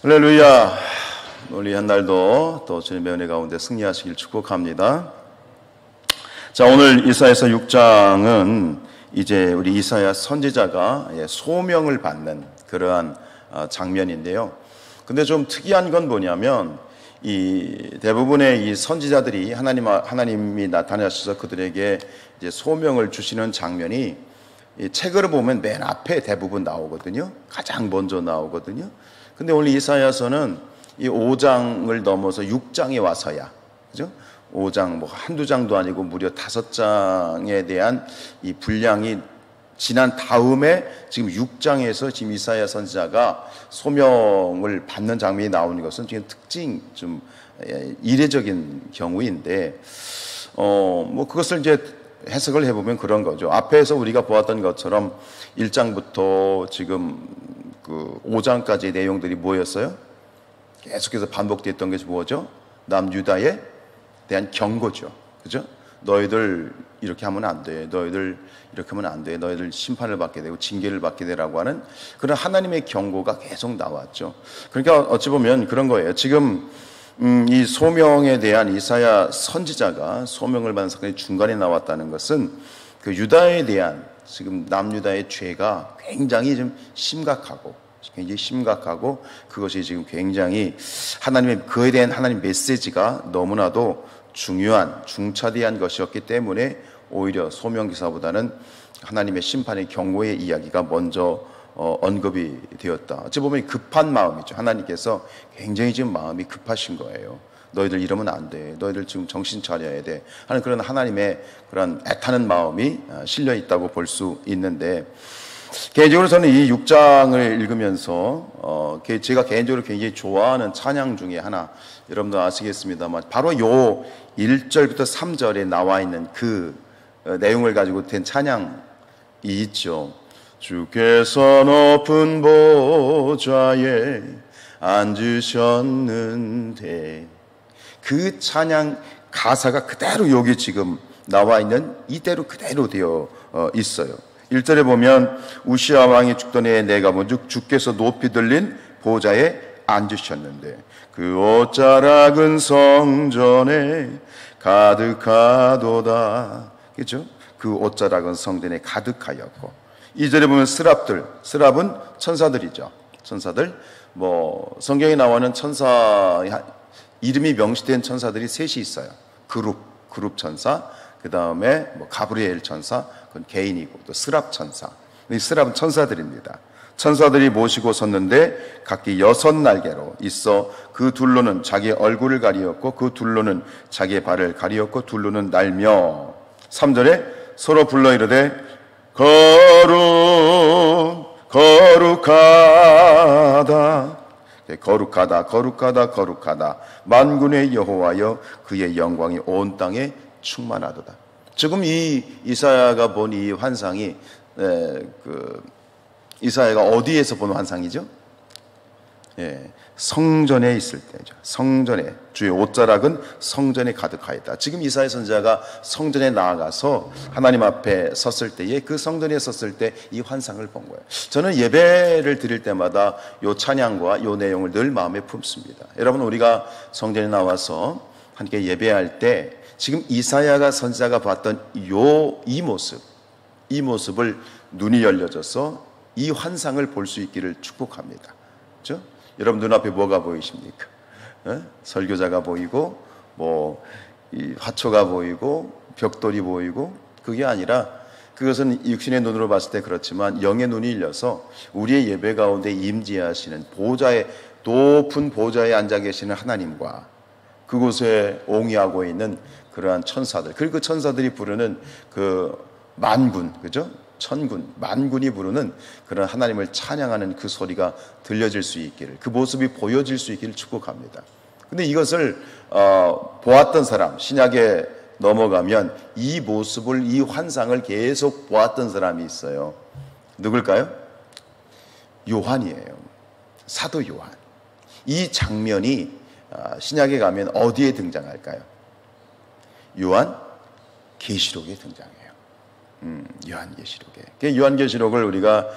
할렐루야. 우리 한 날도 또 주님의 은혜 가운데 승리하시길 축복합니다. 자, 오늘 이사야서 6장은 이제 우리 이사야 선지자가 소명을 받는 그러한 장면인데요. 근데 좀 특이한 건 뭐냐면 이 대부분의 이 선지자들이 하나님이 나타나셔서 그들에게 이제 소명을 주시는 장면이 이 책을 보면 맨 앞에 대부분 나오거든요. 가장 먼저 나오거든요. 근데 오늘 이사야서는 이 5장을 넘어서 6장에 와서야, 그죠? 5장, 뭐 한두 장도 아니고 무려 5장에 대한 이 분량이 지난 다음에 지금 6장에서 지금 이사야 선지자가 소명을 받는 장면이 나오는 것은 지금 특징, 좀 이례적인 경우인데, 뭐 그것을 이제 해석을 해보면 그런 거죠. 앞에서 우리가 보았던 것처럼 1장부터 지금 그 5장까지의 내용들이 뭐였어요? 계속해서 반복됐던 것이 뭐죠? 남유다에 대한 경고죠. 그죠? 너희들 이렇게 하면 안 돼. 너희들 이렇게 하면 안 돼. 너희들 심판을 받게 되고 징계를 받게 되라고 하는 그런 하나님의 경고가 계속 나왔죠. 그러니까 어찌 보면 그런 거예요. 지금 이 소명에 대한 이사야 선지자가 소명을 받는 사건이 중간에 나왔다는 것은 그 유다에 대한 지금 남유다의 죄가 굉장히 좀 심각하고 그것이 지금 굉장히 그에 대한 하나님 메시지가 너무나도 중요한 중차대한 것이었기 때문에 오히려 소명기사보다는 하나님의 심판의 경고의 이야기가 먼저 언급이 되었다. 어찌 보면 급한 마음이죠. 하나님께서 굉장히 지금 마음이 급하신 거예요. 너희들 이러면 안 돼. 너희들 지금 정신 차려야 돼. 하는 그런 하나님의 그런 애타는 마음이 실려 있다고 볼 수 있는데, 개인적으로 저는 이 6장을 읽으면서 제가 개인적으로 굉장히 좋아하는 찬양 중에 하나, 여러분도 아시겠습니다만 바로 요 1절부터 3절에 나와 있는 그 내용을 가지고 된 찬양이 있죠. 주께서 높은 보좌에 앉으셨는데, 그 찬양 가사가 그대로 여기 지금 나와 있는 이대로 그대로 되어 있어요. 1절에 보면 우시아 왕이 죽던 해에 내가 본즉 주께서 높이 들린 보좌에 앉으셨는데 그 옷자락은 성전에 가득하도다. 그렇죠? 그 옷자락은 성전에 가득하였고, 2절에 보면 스랍은 천사들이죠. 천사들, 뭐 성경에 나오는 천사 이름이 명시된 천사들이 셋이 있어요. 그룹 천사, 그 다음에 뭐 가브리엘 천사, 그건 개인이고, 또 스랍 천사. 이 스랍은 천사들입니다. 천사들이 모시고 섰는데 각기 6날개로 있어 그 둘로는 자기 얼굴을 가리었고 그 둘로는 자기의 발을 가리었고 둘로는 날며, 3절에 서로 불러 이르되 거룩하다 만군의 여호와여 그의 영광이 온 땅에 충만하도다. 지금 이 이사야가 본 이 환상이 이사야가 어디에서 본 환상이죠? 성전에 있을 때죠. 성전에, 주의 옷자락은 성전에 가득하였다. 지금 이사야 선지자가 성전에 나아가서 하나님 앞에 섰을 때에, 그 성전에 섰을 때 이 환상을 본 거예요. 저는 예배를 드릴 때마다 이 찬양과 이 내용을 늘 마음에 품습니다. 여러분, 우리가 성전에 나와서 함께 예배할 때 지금 이사야가 선지자가 봤던 이 모습을 눈이 열려져서 이 환상을 볼 수 있기를 축복합니다. 그렇죠? 여러분 눈앞에 뭐가 보이십니까? 설교자가 보이고, 이 화초가 보이고, 벽돌이 보이고, 그게 아니라 그것은 육신의 눈으로 봤을 때 그렇지만 영의 눈이 열려서 우리의 예배 가운데 임재하시는 높은 보좌에 앉아 계시는 하나님과 그곳에 옹이하고 있는 그러한 천사들, 그리고 그 천사들이 부르는 그 만군, 그죠? 천군, 만군이 부르는 그런 하나님을 찬양하는 그 소리가 들려질 수 있기를, 그 모습이 보여질 수 있기를 축복합니다. 근데 이것을 보았던 사람, 신약에 넘어가면 이 모습을, 이 환상을 계속 보았던 사람이 있어요. 누굴까요? 요한이에요. 사도 요한. 이 장면이 신약에 가면 어디에 등장할까요? 요한 계시록에 등장해요. 요한계시록에. 요한계시록을 우리가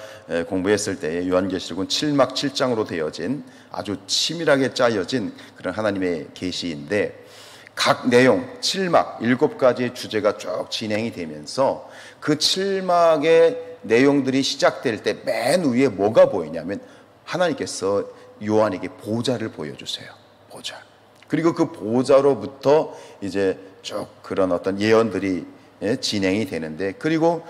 공부했을 때 요한계시록은 7막 7장으로 되어진 아주 치밀하게 짜여진 그런 하나님의 계시인데, 각 내용 7막 7가지의 주제가 쭉 진행이 되면서 그 7막의 내용들이 시작될 때 맨 위에 뭐가 보이냐면 하나님께서 요한에게 보좌를 보여주세요. 보좌. 그리고 그 보좌로부터 이제 쭉 그런 어떤 예언들이 진행이 되는데, 그리고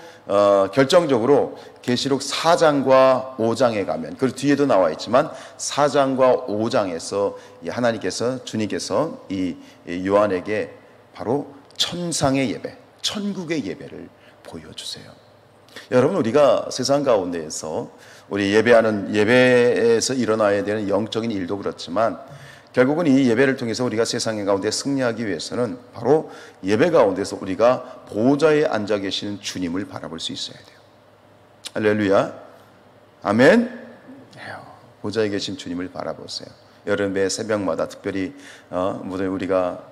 결정적으로 계시록 4장과 5장에 가면, 그 뒤에도 나와 있지만 4장과 5장에서 하나님께서, 주님께서 이 요한에게 바로 천상의 예배, 천국의 예배를 보여주세요. 여러분, 우리가 세상 가운데에서 우리 예배에서 일어나야 되는 영적인 일도 그렇지만, 결국은 이 예배를 통해서 우리가 세상 가운데 승리하기 위해서는 바로 예배 가운데서 우리가 보좌에 앉아 계시는 주님을 바라볼 수 있어야 돼요. 할렐루야. 아멘. 보좌에 계신 주님을 바라보세요. 여름의 새벽마다 특별히 우리가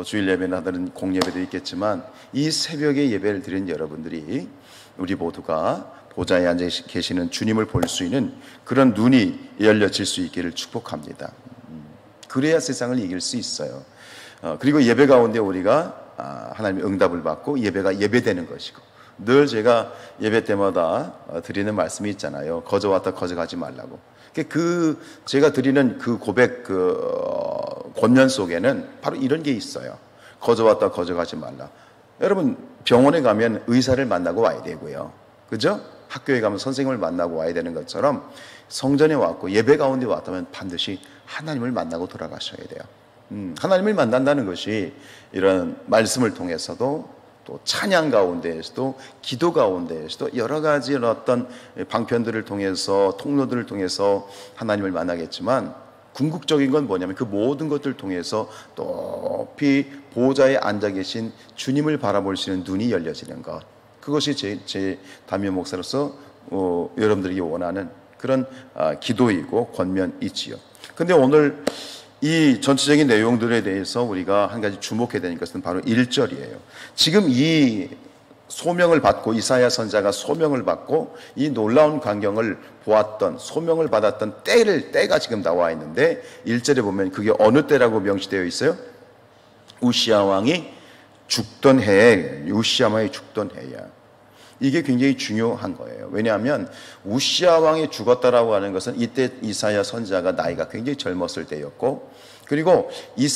주일 예배나 하는 공예배도 있겠지만, 이 새벽에 예배를 드린 여러분들이, 우리 모두가 보좌에 앉아 계시는 주님을 볼 수 있는 그런 눈이 열려질 수 있기를 축복합니다. 그래야 세상을 이길 수 있어요. 그리고 예배 가운데 우리가 하나님의 응답을 받고 예배가 예배되는 것이고, 늘 제가 예배 때마다 드리는 말씀이 있잖아요. 거저 왔다 거저 가지 말라고. 제가 드리는 그 고백, 권면 속에는 바로 이런 게 있어요. 거저 왔다 거저 가지 말라. 여러분, 병원에 가면 의사를 만나고 와야 되고요. 그죠? 학교에 가면 선생님을 만나고 와야 되는 것처럼, 성전에 왔고 예배 가운데 왔다면 반드시 하나님을 만나고 돌아가셔야 돼요. 하나님을 만난다는 것이 이런 말씀을 통해서도, 또 찬양 가운데에서도, 기도 가운데에서도 여러 가지 어떤 방편들을 통해서, 통로들을 통해서 하나님을 만나겠지만, 궁극적인 건 뭐냐면 그 모든 것들을 통해서 높이 보좌에 앉아 계신 주님을 바라볼 수 있는 눈이 열려지는 것, 그것이 제 담임 목사로서 여러분들이 원하는 그런 기도이고 권면이지요. 근데 오늘 이 전체적인 내용들에 대해서 우리가 한 가지 주목해야 되는 것은 바로 1절이에요. 지금 이 소명을 받고, 이사야 선지자가 소명을 받고 이 놀라운 광경을 보았던, 소명을 받았던 때가 지금 나와 있는데, 1절에 보면 그게 어느 때라고 명시되어 있어요? 우시야 왕이 죽던 해에, 우시야 왕이 죽던 해야. 이게 굉장히 중요한 거예요. 왜냐하면 우시야 왕이 죽었다라고 하는 것은 이때 이사야 선지자가 나이가 굉장히 젊었을 때였고, 그리고 이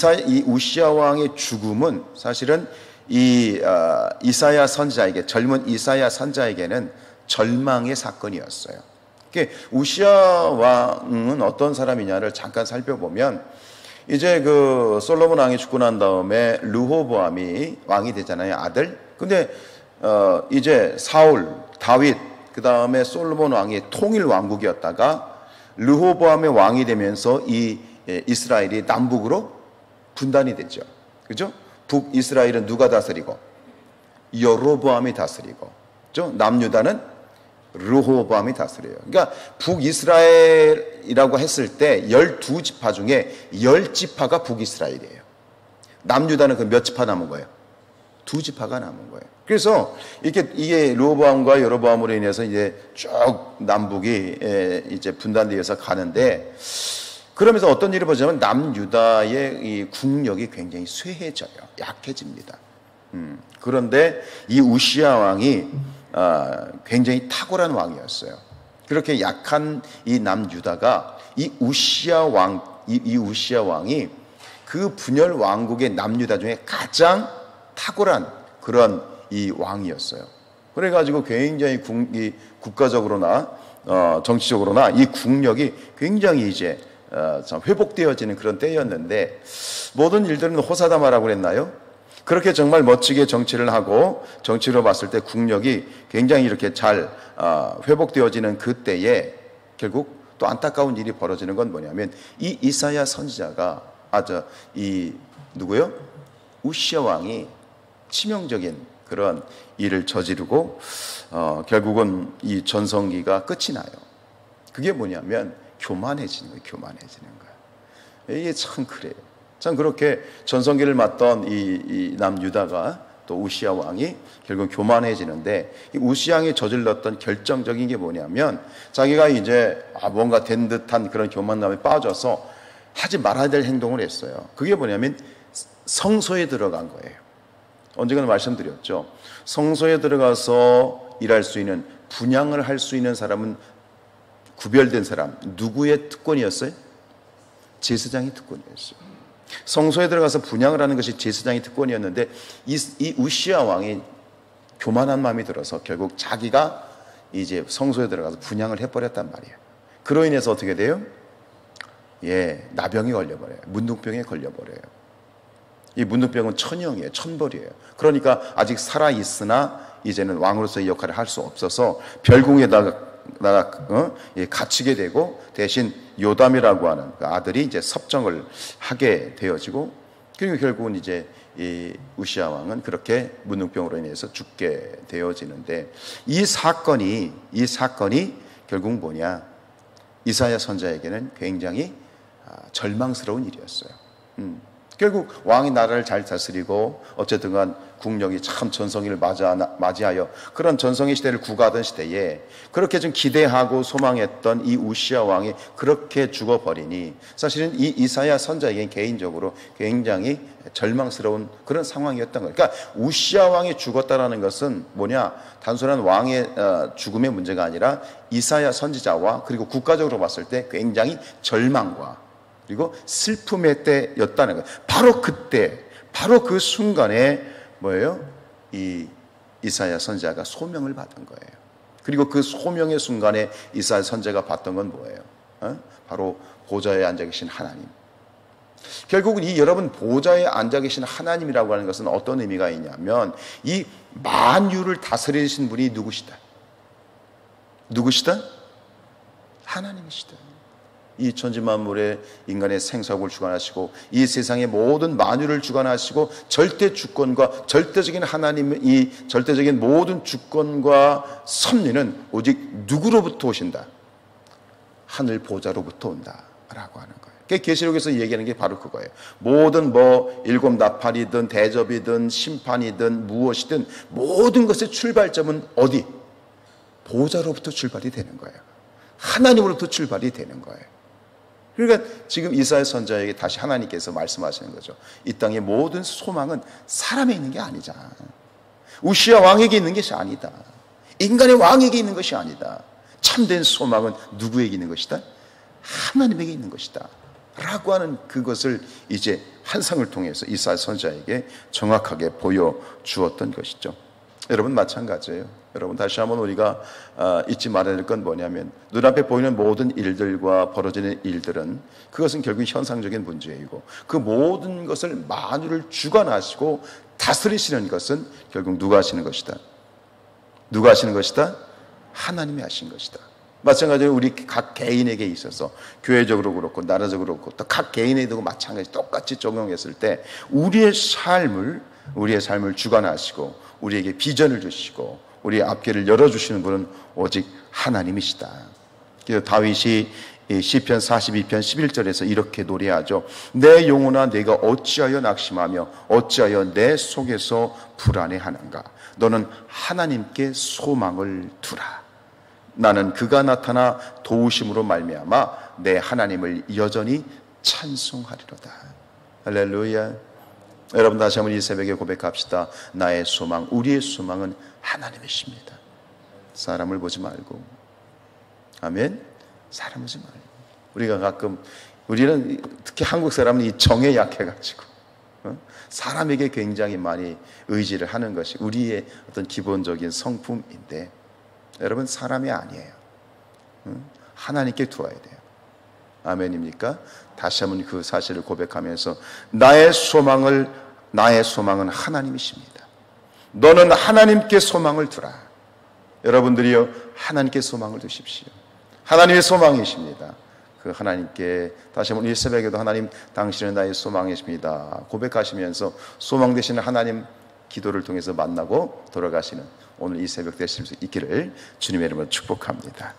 우시야 왕의 죽음은 사실은 이사야 선지자에게, 젊은 이사야 선지자에게는 절망의 사건이었어요. 우시야 왕은 어떤 사람이냐를 잠깐 살펴보면, 이제 그 솔로몬 왕이 죽고 난 다음에 르호보암이 왕이 되잖아요, 아들. 근데 이제 사울, 다윗, 그 다음에 솔로몬 왕이 통일 왕국이었다가 르호보암의 왕이 되면서 이 이스라엘이 남북으로 분단이 됐죠. 그죠? 북이스라엘은 누가 다스리고? 여로보암이 다스리고, 그죠? 남유다는 르호보암이 다스려요. 그러니까 북이스라엘이라고 했을 때 12지파 중에 10지파가 북이스라엘이에요. 남유다는 그 몇 지파 남은 거예요? 2지파가 남은 거예요. 그래서 이게 르호보암과 여로보암으로 인해서 이제 쭉 남북이 이제 분단되어서 가는데, 그러면서 어떤 일이 벌어지냐면 남유다의 이 국력이 굉장히 쇠해져요. 약해집니다. 그런데 이 우시야 왕이 굉장히 탁월한 왕이었어요. 그렇게 약한 이 남유다가 이 우시야 왕이 그 분열 왕국의 남유다 중에 가장 탁월한 그런 이 왕이었어요. 그래가지고 굉장히 국가적으로나 정치적으로나 이 국력이 굉장히 이제 회복되어지는 그런 때였는데, 모든 일들은 호사다마라고 그랬나요? 그렇게 정말 멋지게 정치를 하고, 정치로 봤을 때 국력이 굉장히 이렇게 잘 회복되어지는 그때에 결국 또 안타까운 일이 벌어지는 건 뭐냐면, 이 이사야 선지자가 누구요? 우시야 왕이 치명적인 그런 일을 저지르고 결국은 이 전성기가 끝이 나요. 그게 뭐냐면 교만해지는 거예요. 이게 참 그래요. 참 그렇게 전성기를 맞던 이 남유다가 또 우시야 왕이 결국 교만해지는데, 이 우시야 왕이 저질렀던 결정적인 게 뭐냐면, 자기가 이제 뭔가 된 듯한 그런 교만감에 빠져서 하지 말아야 될 행동을 했어요. 그게 뭐냐면 성소에 들어간 거예요. 언젠가 말씀드렸죠. 성소에 들어가서 일할 수 있는, 분향을 할 수 있는 사람은, 구별된 사람, 누구의 특권이었어요? 제사장의 특권이었어요. 성소에 들어가서 분향을 하는 것이 제사장의 특권이었는데, 이 우시야 왕이 교만한 마음이 들어서 결국 자기가 이제 성소에 들어가서 분향을 해버렸단 말이에요. 그로 인해서 어떻게 돼요? 나병이 걸려버려요. 문둥병에 걸려버려요. 이 문둥병은 천형이에요. 천벌이에요. 그러니까 아직 살아있으나 이제는 왕으로서의 역할을 할 수 없어서 별궁에다가 갇히게 되고, 대신 요담이라고 하는 그 아들이 이제 섭정을 하게 되어지고, 그리고 결국은 이제 이 우시야 왕은 그렇게 문둥병으로 인해서 죽게 되어지는데, 이 사건이 결국 뭐냐? 이사야 선지자에게는 굉장히 절망스러운 일이었어요. 결국 왕이 나라를 잘 다스리고 어쨌든 간 국력이 참 전성기를 맞이하여 그런 전성기 시대를 구가하던 시대에 그렇게 좀 기대하고 소망했던 이 우시야 왕이 그렇게 죽어버리니, 사실은 이 이사야 선지자에게는 개인적으로 굉장히 절망스러운 그런 상황이었던 거예요. 그러니까 우시야 왕이 죽었다라는 것은 뭐냐? 단순한 왕의 죽음의 문제가 아니라 이사야 선지자와 그리고 국가적으로 봤을 때 굉장히 절망과 그리고 슬픔의 때였다는 거예요. 바로 그때, 바로 그 순간에 뭐예요? 이 이사야 선지자가 소명을 받은 거예요. 그리고 그 소명의 순간에 이사야 선지자가 받던 건 뭐예요? 바로 보좌에 앉아 계신 하나님. 결국은 이 여러분 보좌에 앉아 계신 하나님이라고 하는 것은 어떤 의미가 있냐면, 이 만유를 다스리신 분이 누구시다? 하나님이시다. 이 천지만물의 인간의 생사국을 주관하시고 이 세상의 모든 만유를 주관하시고 절대 주권과 절대적인 하나님의 이 절대적인 모든 주권과 섭리는 오직 누구로부터 오신다? 하늘 보좌로부터 온다라고 하는 거예요. 계시록에서 얘기하는 게 바로 그거예요. 모든 일곱 나팔이든 대접이든 심판이든 무엇이든 모든 것의 출발점은 어디? 보좌로부터 출발이 되는 거예요. 하나님으로부터 출발이 되는 거예요. 그러니까 지금 이사야 선지자에게 다시 하나님께서 말씀하시는 거죠. 이 땅의 모든 소망은 사람에 있는 게 아니잖아. 우시야 왕에게 있는 것이 아니다. 인간의 왕에게 있는 것이 아니다. 참된 소망은 누구에게 있는 것이다? 하나님에게 있는 것이다 라고 하는 그것을 이제 환상을 통해서 이사야 선지자에게 정확하게 보여주었던 것이죠. 여러분 마찬가지예요. 여러분 다시 한번 우리가 잊지 말아야 될 건 뭐냐면, 눈앞에 보이는 모든 일들과 벌어지는 일들은 그것은 결국 현상적인 문제이고, 그 모든 것을 만유를 주관하시고 다스리시는 것은 결국 누가 하시는 것이다? 누가 하시는 것이다? 하나님이 하신 것이다. 마찬가지로 우리 각 개인에게 있어서 교회적으로 그렇고 나라적으로 그렇고 또 각 개인에도 마찬가지 똑같이 적용했을 때 우리의 삶을 주관하시고 우리에게 비전을 주시고 우리의 앞길을 열어주시는 분은 오직 하나님이시다. 그래서 다윗이 시편 42편 11절에서 이렇게 노래하죠. 내 영혼아 내가 어찌하여 낙심하며 어찌하여 내 속에서 불안해하는가. 너는 하나님께 소망을 두라. 나는 그가 나타나 도우심으로 말미암아 내 하나님을 여전히 찬송하리로다. 할렐루야. 여러분 다시 한번 이 새벽에 고백합시다. 나의 소망, 우리의 소망은 하나님이십니다. 사람을 보지 말고. 아멘. 사람 보지 말고. 우리가 가끔, 우리는 특히 한국 사람은 이 정에 약해가지고 사람에게 굉장히 많이 의지를 하는 것이 우리의 어떤 기본적인 성품인데, 여러분 사람이 아니에요. 하나님께 두어야 돼요. 아멘입니까? 다시 한번 그 사실을 고백하면서 나의 소망은 하나님이십니다. 너는 하나님께 소망을 두라. 여러분들이요 하나님께 소망을 두십시오. 하나님의 소망이십니다. 그 하나님께 다시 한번 이 새벽에도 하나님 당신은 나의 소망이십니다 고백하시면서 소망 되시는 하나님 기도를 통해서 만나고 돌아가시는 오늘 이 새벽 되실 수 있기를 주님의 이름으로 축복합니다.